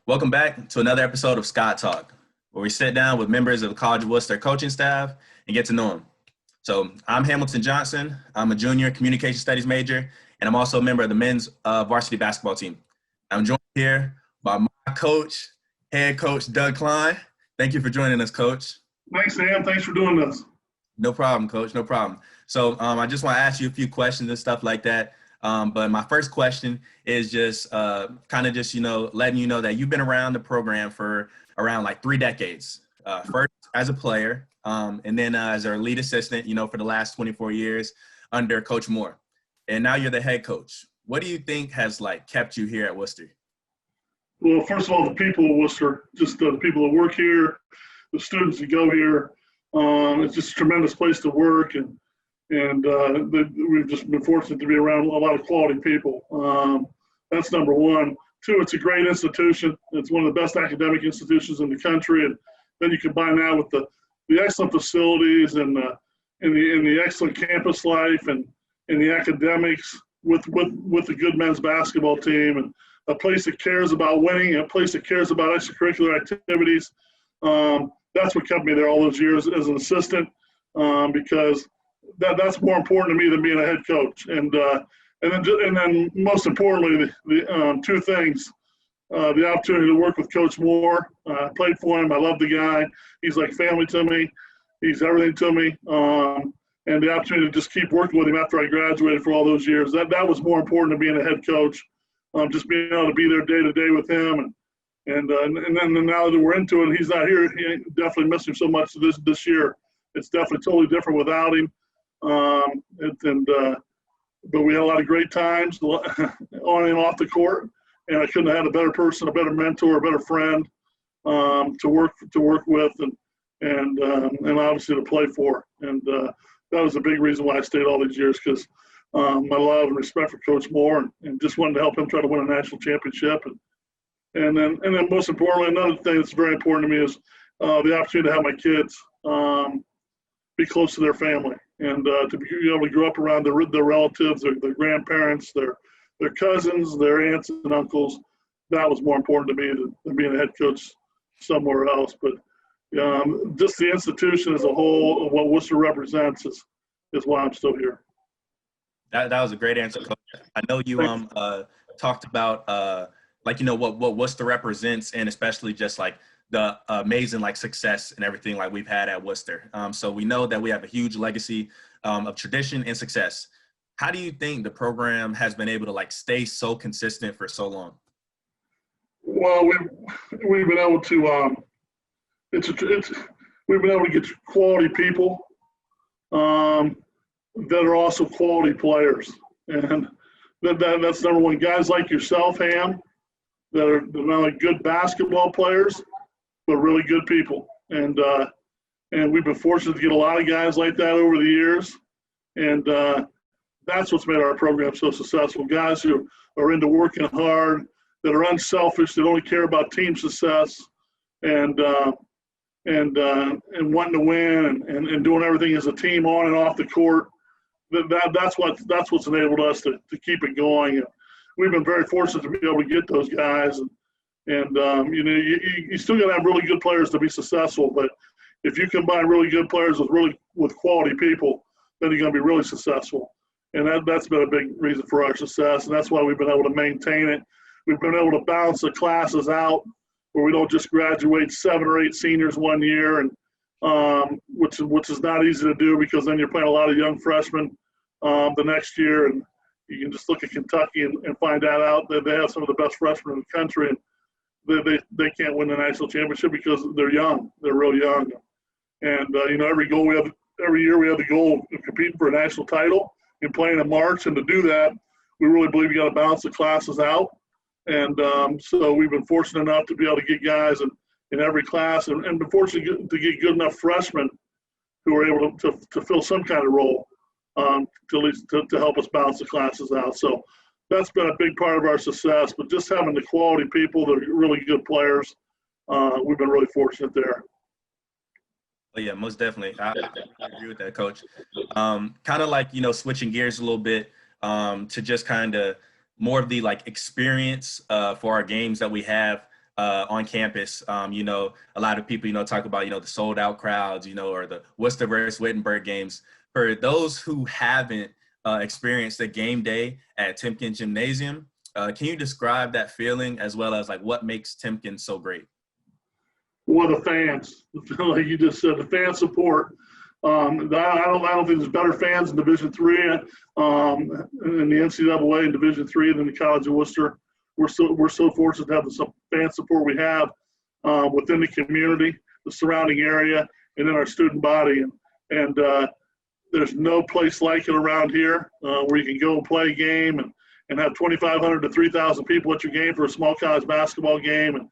Welcome back to another episode of Scot Talk, where we sit down with members of the College of Wooster coaching staff and get to know them. So I'm Hamilton Johnson. I'm a junior communication studies major, and I'm also a member of the men's varsity basketball team. I'm joined here by my coach, head coach, Doug Cline. Thank you for joining us, Coach. Thanks, Sam. Thanks for doing this. No problem, Coach. No problem. So I just want to ask you a few questions and stuff like that. But my first question is just kind of just, letting you know that you've been around the program for around like 3 decades. First as a player, and then as our lead assistant, for the last 24 years under Coach Moore. And now you're the head coach. What do you think has kept you here at Worcester? Well, first of all, the people of Worcester, just the people that work here, the students that go here. It's just a tremendous place to work, and we've just been fortunate to be around a lot of quality people. That's number one. Two, it's a great institution. It's one of the best academic institutions in the country, and then you combine that with the excellent facilities and the excellent campus life and the academics with the good men's basketball team, and a place that cares about winning, a place that cares about extracurricular activities. That's what kept me there all those years as an assistant, because that's more important to me than being a head coach. And then most importantly, the two things: the opportunity to work with Coach Moore. I played for him. I love the guy. He's like family to me. He's everything to me. And the opportunity to just keep working with him after I graduated for all those years. That was more important to being a head coach. Just being able to be there day to day with him, and then now that we're into it, he's not here. He definitely missed him so much this year. It's definitely totally different without him. But we had a lot of great times on and off the court, and I couldn't have had a better person, a better mentor, a better friend to work with, and obviously to play for. And that was a big reason why I stayed all these years, because my love and respect for Coach Moore, and just wanted to help him try to win a national championship. And then most importantly, another thing that's very important to me is the opportunity to have my kids be close to their family, and to be able to grow up around their relatives, their grandparents, their cousins, their aunts and uncles. That was more important to me than being a head coach somewhere else. But just the institution as a whole, of what Worcester represents, is why I'm still here. That was a great answer, Coach. I know you talked about what Worcester represents, and especially just the amazing success and everything we've had at Worcester. So we know that we have a huge legacy of tradition and success. How do you think the program has been able to stay so consistent for so long? Well, we've been able to we've been able to get quality people that are also quality players, and that's number one. Guys like yourself, Ham, that are not only good basketball players, but really good people. And we've been fortunate to get a lot of guys like that over the years. And that's what's made our program so successful. Guys who are into working hard, that are unselfish, that only care about team success, and wanting to win, and doing everything as a team on and off the court. That's what's enabled us to keep it going. And we've been very fortunate to be able to get those guys. And you still got to have really good players to be successful. But if you combine really good players with quality people, then you're going to be really successful. And that's been a big reason for our success. And that's why we've been able to maintain it. We've been able to balance the classes out, where we don't just graduate 7 or 8 seniors one year, and which is not easy to do, because then you're playing a lot of young freshmen the next year. And you can just look at Kentucky and find out that they have some of the best freshmen in the country, and they can't win the national championship because they're young. They're real young. And every year we have the goal of competing for a national title and playing in March. And to do that, we really believe you got to balance the classes out. And so we've been fortunate enough to be able to get guys in every class, and been fortunate to get good enough freshmen who are able to fill some kind of role, to help us balance the classes out. So that's been a big part of our success. But just having the quality people that are really good players, we've been really fortunate there. Oh, yeah, most definitely. I agree with that, Coach. Kind of switching gears a little bit to just kind of more of the experience for our games that we have on campus. A lot of people, talk about, the sold out crowds, or the Worcester versus Wittenberg games. For those who haven't experienced a game day at Timken Gymnasium, can you describe that feeling as well as like what makes Timken so great? Well, the fans, like you just said, the fan support. I don't think there's better fans in Division III, in the NCAA in Division III than the College of Worcester. We're so fortunate to have the fan support we have within the community, the surrounding area, and in our student body. And there's no place like it around here where you can go and play a game and have 2,500 to 3,000 people at your game for a small college basketball game,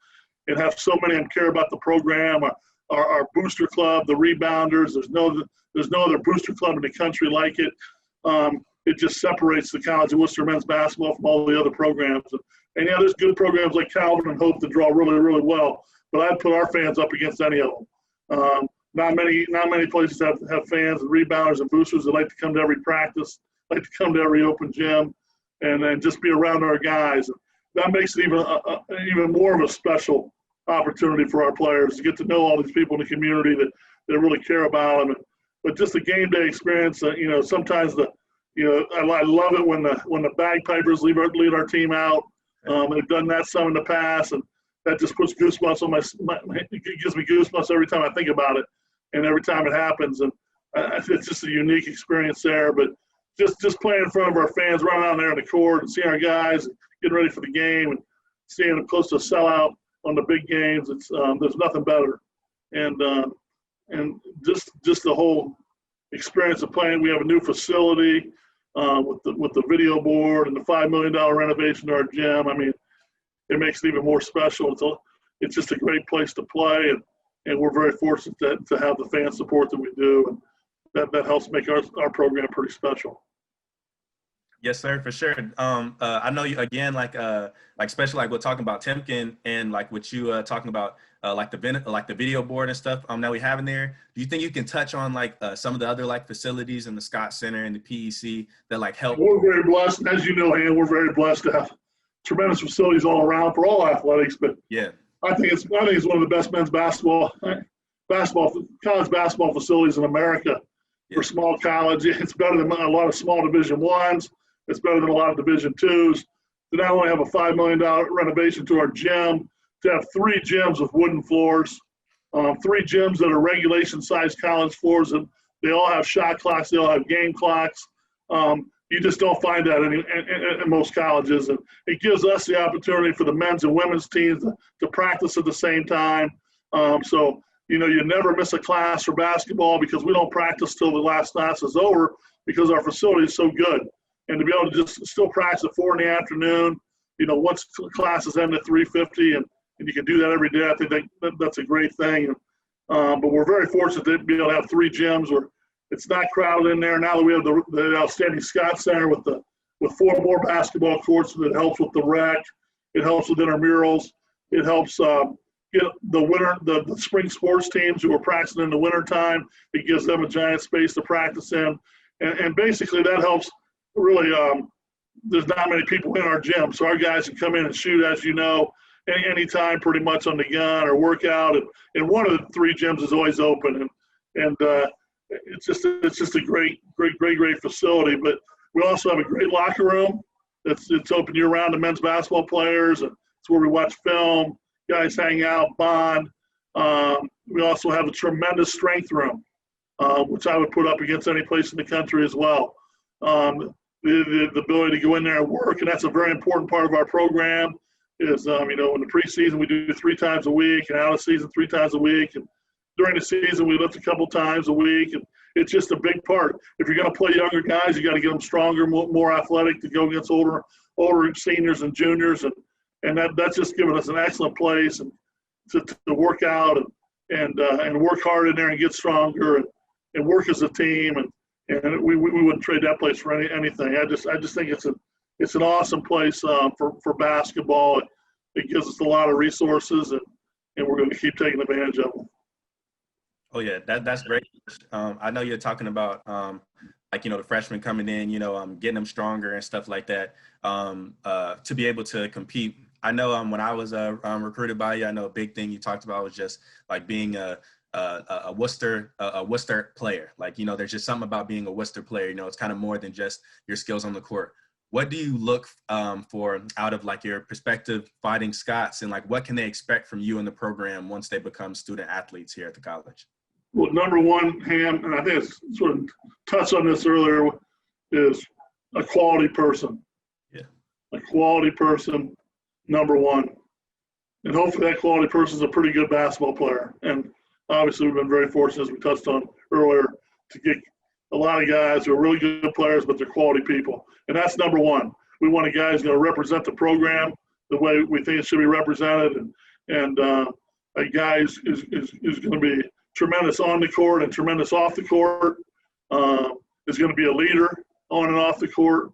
and have so many of them care about the program. Our booster club, the rebounders, there's no other booster club in the country like it. It just separates the College of Wooster men's basketball from all the other programs. And yeah, there's good programs like Calvin and Hope that draw really, really well, but I'd put our fans up against any of them. Not many places have fans and rebounders and boosters that like to come to every practice, like to come to every open gym, and just be around our guys. That makes it even more of a special opportunity for our players to get to know all these people in the community that really care about them. But just the game day experience, sometimes I love it when the bagpipers lead our team out. They've done that some in the past, and that just puts goosebumps on it gives me goosebumps every time I think about it, and every time it happens. And it's just a unique experience there. But just playing in front of our fans, running out there in the court and seeing our guys getting ready for the game and seeing them close to a sellout on the big games, it's there's nothing better. And just the whole experience of playing. We have a new facility with the video board and the $5 million renovation to our gym. I mean, it makes it even more special. It's just a great place to play, and we're very fortunate to have the fan support that we do, and that helps make our program pretty special. Yes, sir, for sure. I know you again, like especially like we're talking about Timken and like what you talking about, like the video board and stuff that we have in there. Do you think you can touch on like some of the other like facilities in the Scot Center and the PEC that like help? We're very blessed, and as you know, Han, we're very blessed to have tremendous facilities all around for all athletics. But yeah, I think it's one of the best men's college basketball facilities in America for small college. It's better than a lot of small Division I's. It's better than a lot of Division II's. To not only have a $5 million renovation to our gym, to have 3 gyms with wooden floors, 3 gyms that are regulation-sized college floors, and they all have shot clocks, they all have game clocks. You just don't find that in most colleges. And it gives us the opportunity for the men's and women's teams to practice at the same time. So, you never miss a class for basketball because we don't practice till the last class is over because our facility is so good. And to be able to just still practice at 4 in the afternoon, once classes end at 3:50, and you can do that every day, I think that's a great thing. But we're very fortunate to be able to have 3 gyms where it's not crowded in there. Now that we have the outstanding Scot Center with 4 more basketball courts, that helps with the rec, it helps with intramurals, it helps get the spring sports teams who are practicing in the wintertime. It gives them a giant space to practice in, and basically that helps. Really, there's not many people in our gym, so our guys can come in and shoot, as you know, anytime pretty much on the gun or work out. And one of the 3 gyms is always open, and it's just a great facility. But we also have a great locker room. It's open year round to men's basketball players, and it's where we watch film, guys hang out, bond. We also have a tremendous strength room, which I would put up against any place in the country as well. The ability to go in there and work, and that's a very important part of our program. Is in the preseason we do 3 times a week, and out of season 3 times a week, and during the season we lift a couple times a week, and it's just a big part. If you're going to play younger guys, you got to get them stronger, more athletic to go against older seniors and juniors, and that's just given us an excellent place and to work out and work hard in there and get stronger and work as a team, and we wouldn't trade that place for anything. I just think it's an awesome place for basketball. It gives us a lot of resources, and we're going to keep taking advantage of them. Oh yeah, that's great. I know you're talking about the freshmen coming in, getting them stronger and stuff like that, to be able to compete. I know when I was recruited by you, I know a big thing you talked about was just like being a Worcester player. Like, you know, there's just something about being a Worcester player. You know, it's kind of more than just your skills on the court. What do you look for out of like your perspective fighting Scots, and like what can they expect from you in the program once they become student athletes here at the college? Well, number one, Ham, and I think it's sort of touched on this earlier, is a quality person. Yeah. A quality person, number one. And hopefully that quality person is a pretty good basketball player. And obviously we've been very fortunate, as we touched on earlier, to get a lot of guys who are really good players, but they're quality people. And that's number one. We want a guy who's going to represent the program the way we think it should be represented, and a guy who's going to be tremendous on the court and tremendous off the court, is going to be a leader on and off the court.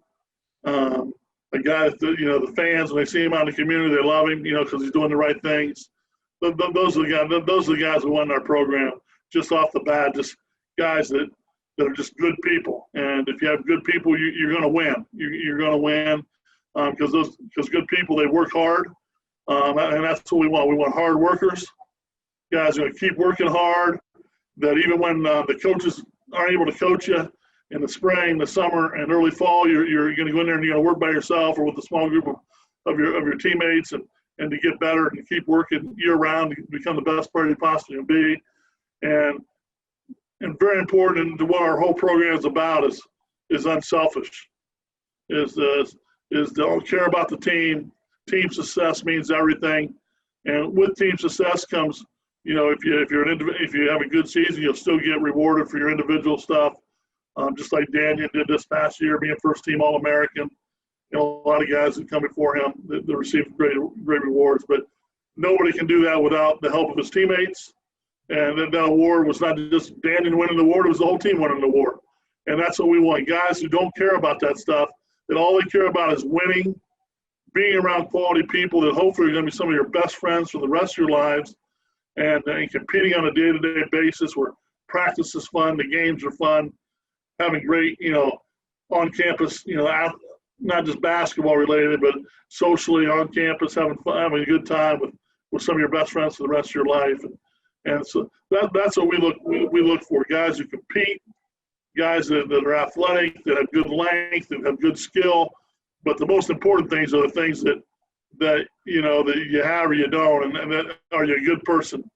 A guy that, the fans, when they see him out in the community, they love him, because he's doing the right things. Those are the guys we want in our program, just off the bat, just guys that are just good people. And if you have good people, you're going to win. You're going to win because good people, they work hard, and that's what we want. We want hard workers, guys who are going to keep working hard, that even when the coaches aren't able to coach you in the spring, the summer, and early fall, you're going to go in there and you're going to work by yourself or with a small group of your teammates and to get better and keep working year-round to become the best player you possibly can be. And very important to what our whole program is about is unselfish, is to care about the team. Team success means everything. And with team success comes, if you have a good season, you'll still get rewarded for your individual stuff. Just like Daniel did this past year, being first team All-American. A lot of guys who come before him that received great rewards. But nobody can do that without the help of his teammates. And that award was not just Daniel winning the award, it was the whole team winning the award. And that's what we want. Guys who don't care about that stuff, that all they care about is winning, being around quality people that hopefully are going to be some of your best friends for the rest of your lives, and competing on a day-to-day basis where practice is fun, the games are fun, having great, on campus, not just basketball related, but socially on campus, having fun, having a good time with some of your best friends for the rest of your life. And so that's what we look for, guys who compete, guys that are athletic, that have good length, that have good skill. But the most important things are the things that you have or you don't. And that, are you a good person?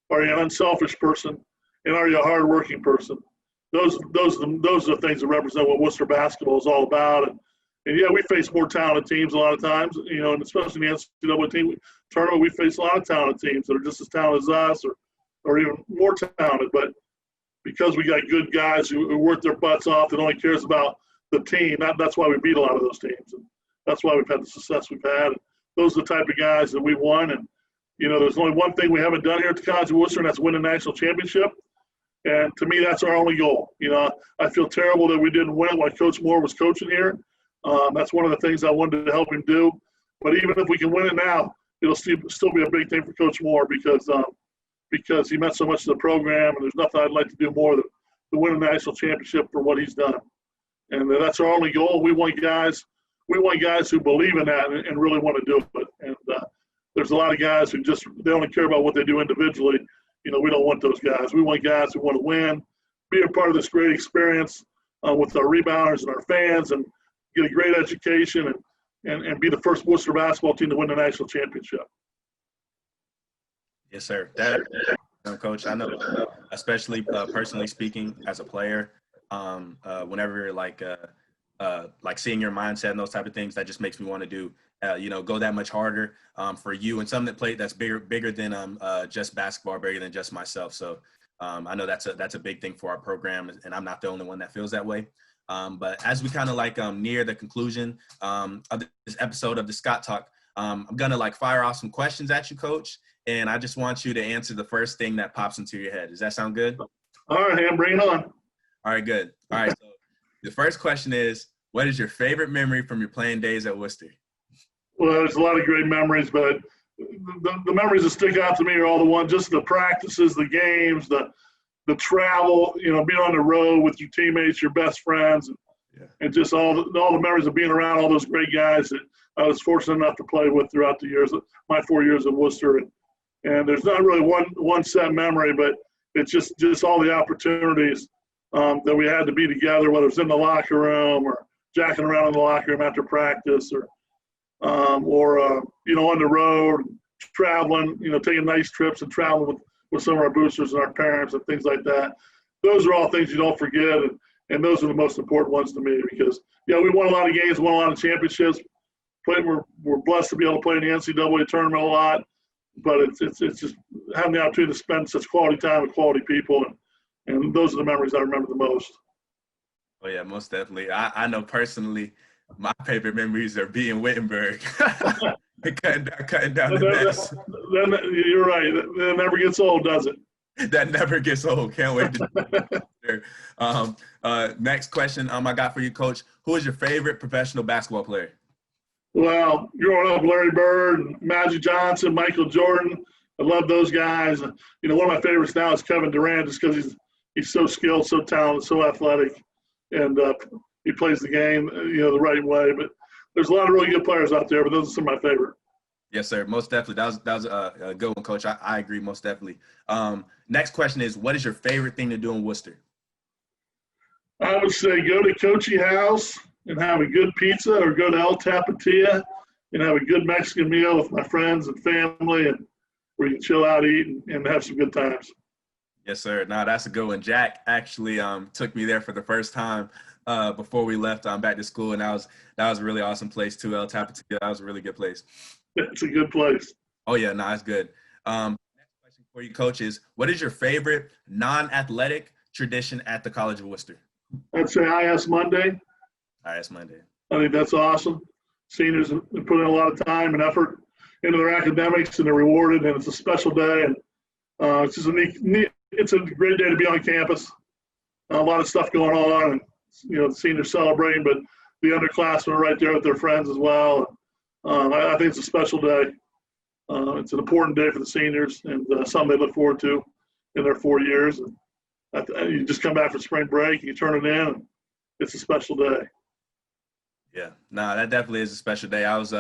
Are you an unselfish person? And are you a hardworking person? Those are the things that represent what Worcester basketball is all about. And yeah, we face more talented teams a lot of times, and especially in the NCAA team tournament, we face a lot of talented teams that are just as talented as us or even more talented. But because we got good guys who work their butts off, that only cares about the team, that's why we beat a lot of those teams. And that's why we've had the success we've had. And those are the type of guys that we won. And, there's only one thing we haven't done here at the College of Wooster, and that's win a national championship. And to me, that's our only goal. I feel terrible that we didn't win it while Coach Moore was coaching here. That's one of the things I wanted to help him do. But even if we can win it now, it'll still be a big thing for Coach Moore because he meant so much to the program, and there's nothing I'd like to do more than to win a national championship for what he's done. And that's our only goal. We want guys who believe in that and really want to do it. And there's a lot of guys who they only care about what they do individually. We don't want those guys. We want guys who want to win, be a part of this great experience with our rebounders and our fans, and get a great education and be the first Worcester basketball team to win the national championship. Yes, sir. Coach, I know, especially personally speaking as a player, whenever you're like seeing your mindset and those type of things, that just makes me want to do, go that much harder for you and something that's bigger than just basketball, bigger than just myself. So I know that's a big thing for our program, and I'm not the only one that feels that way. But as we kind of near the conclusion of this episode of the Scot Talk, I'm going to fire off some questions at you, Coach. And I just want you to answer the first thing that pops into your head. Does that sound good? All right, Ham, bring it on. All right, good. All right, so the first question is, what is your favorite memory from your playing days at Worcester? Well, there's a lot of great memories, but the memories that stick out to me are all the ones, just the practices, the games, the travel, being on the road with your teammates, your best friends, Yeah. and just all the memories of being around all those great guys that I was fortunate enough to play with throughout the years, my 4 years at Worcester. And there's not really one set memory, but it's just all the opportunities that we had to be together, whether it's in the locker room or jacking around in the locker room after practice, or on the road, traveling, taking nice trips and traveling with some of our boosters and our parents and things like that. Those are all things you don't forget, and those are the most important ones to me because, we won a lot of games, won a lot of championships. We're blessed to be able to play in the NCAA tournament a lot, but it's just having the opportunity to spend such quality time with quality people, and those are the memories I remember the most. Oh yeah, most definitely. I know personally, my favorite memories are being Wittenberg, cutting down the nets. You're right. That never gets old, does it? That never gets old. Can't wait to do that. Next question I got for you, Coach. Who is your favorite professional basketball player? Well, growing up, Larry Bird, Magic Johnson, Michael Jordan. I love those guys. One of my favorites now is Kevin Durant, just because he's so skilled, so talented, so athletic, and he plays the game, the right way. But there's a lot of really good players out there, but those are some of my favorite. Yes, sir. Most definitely. That was a good one, Coach. I agree, most definitely. Next question is, what is your favorite thing to do in Worcester? I would say go to Coachy House and have a good pizza, or go to El Tapatia and have a good Mexican meal with my friends and family, and where you can chill out, eat, and have some good times. Yes, sir. No, that's a good one. Jack actually took me there for the first time before we left back to school, and that was a really awesome place too. El Tapatia, that was a really good place. It's a good place. Oh yeah, no, it's good. Next question for you, Coach, is what is your favorite non-athletic tradition at the College of Wooster? I'd say IS Monday. IS Monday. I think that's awesome. Seniors have put in a lot of time and effort into their academics, and they're rewarded, and it's a special day. And it's just it's a great day to be on campus. A lot of stuff going on, and the seniors celebrating, but the underclassmen are right there with their friends as well. I think it's a special day. It's an important day for the seniors, and something they look forward to in their 4 years. And you just come back from spring break, you turn it in, and it's a special day. Yeah, no, that definitely is a special day. I was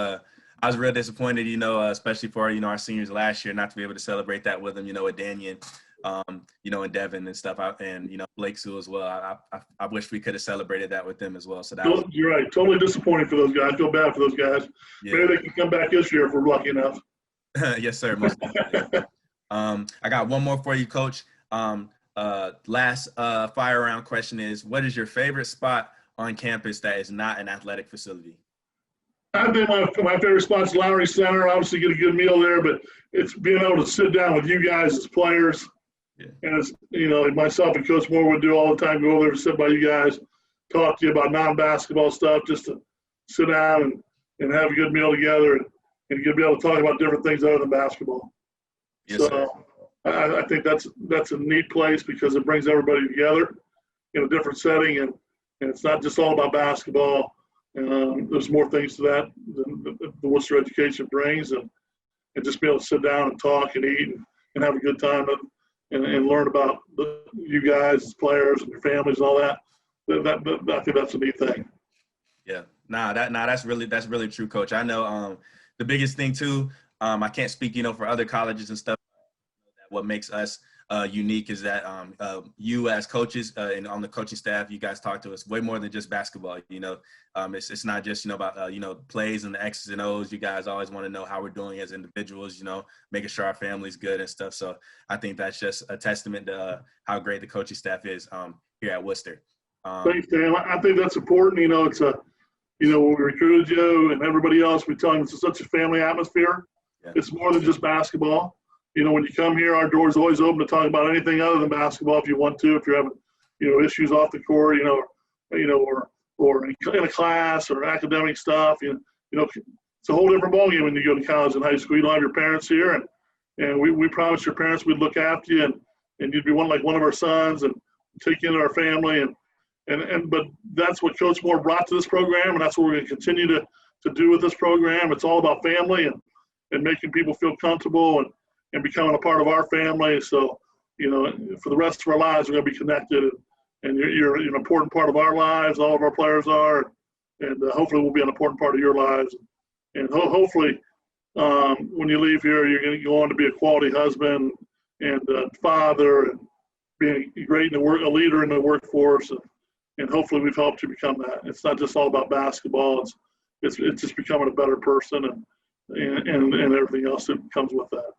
real disappointed, especially for our seniors last year, not to be able to celebrate that with them, with Daniel, and Devin and stuff, and Blake Sue as well. I wish we could have celebrated that with them as well. So you're right, totally disappointing for those guys. I feel bad for those guys. Yeah. Maybe they can come back this year if we're lucky enough. Yes, sir. Most definitely. I got one more for you, Coach. Last fire round question is, what is your favorite spot on campus that is not an athletic facility? I think my favorite spot is Lowry Center. Obviously, get a good meal there, but it's being able to sit down with you guys as players. Yeah. And it's, myself and Coach Moore would do all the time, go over there and sit by you guys, talk to you about non-basketball stuff, just to sit down and have a good meal together, and you'll be able to talk about different things other than basketball. Yes, sir. I think that's a neat place because it brings everybody together in a different setting, and it's not just all about basketball. There's more things to that than the Worcester education brings, and just be able to sit down and talk and eat and have a good time and learn about you guys as players and your families and all that. I think that's a neat thing. Yeah, that's really true, Coach. I know the biggest thing too. I can't speak, for other colleges and stuff. What makes us unique is that you as coaches and on the coaching staff, you guys talk to us way more than just basketball. It's not just about plays and the X's and O's. You guys always want to know how we're doing as individuals. Making sure our family's good and stuff. So I think that's just a testament to how great the coaching staff is here at Worcester. Thanks, Dan. I think that's important. It's when we recruited you and everybody else, we tell them it's such a family atmosphere. Yeah. It's more than just basketball. When you come here, our door's always open to talk about anything other than basketball if you want to. If you're having, issues off the court, or in a class or academic stuff, it's a whole different ballgame when you go to college and high school. You don't have your parents here, and we promised your parents we'd look after you, and you'd be one of our sons and take you into our family, but that's what Coach Moore brought to this program, and that's what we're going to continue to do with this program. It's all about family and making people feel comfortable and becoming a part of our family. So, for the rest of our lives, we're going to be connected and you're an important part of our lives. All of our players are, and hopefully we'll be an important part of your lives. And hopefully, when you leave here, you're going to go on to be a quality husband and father, and being great in the work, a leader in the workforce, and hopefully we've helped you become that. It's not just all about basketball. It's just becoming a better person and everything else that comes with that.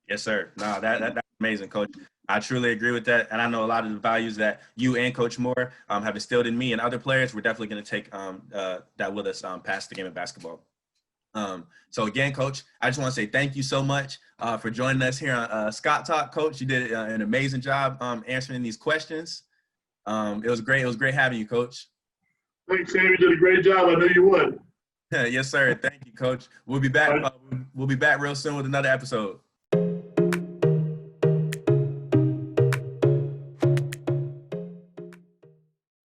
Yes, sir. No, that's amazing, Coach. I truly agree with that, and I know a lot of the values that you and Coach Moore have instilled in me and other players. We're definitely going to take that with us past the game of basketball. So again, Coach, I just want to say thank you so much for joining us here on Scot Talk, Coach. You did an amazing job answering these questions. It was great. It was great having you, Coach. Thanks, Sam. You did a great job. I knew you would. Yes, sir. Thank you, Coach. We'll be back. We'll be back real soon with another episode.